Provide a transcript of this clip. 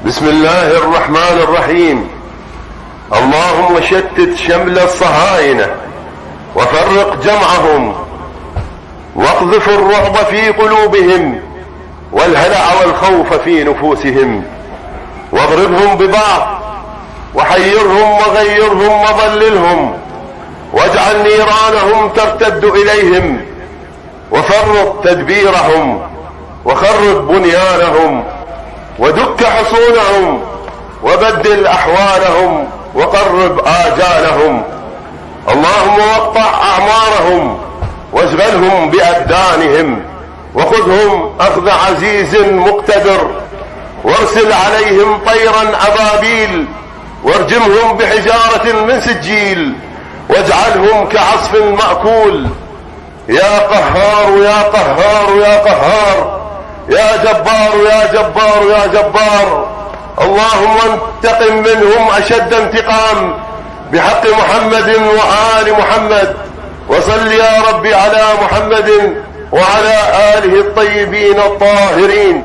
بسم الله الرحمن الرحيم. اللهم شتت شمل الصهاينة وفرق جمعهم واقذف الرعب في قلوبهم والهلع والخوف في نفوسهم، واضربهم ببعض وحيرهم وغيرهم وضللهم، واجعل نيرانهم ترتد إليهم، وفرط تدبيرهم وخرب بنيانهم، ودك حصونهم وبدل أحوالهم وقرب آجالهم. اللهم وقطع أعمارهم واشغلهم بأبدانهم، وخذهم أخذ عزيز مقتدر، وارسل عليهم طيرا أبابيل، وارجمهم بحجارة من سجيل، واجعلهم كعصف مأكول. يا قهار يا قهار يا قهار، يا جبار يا جبار يا جبار. اللهم انتقم منهم أشد انتقام بحق محمد وآل محمد، وصل يا رب على محمد وعلى آله الطيبين الطاهرين.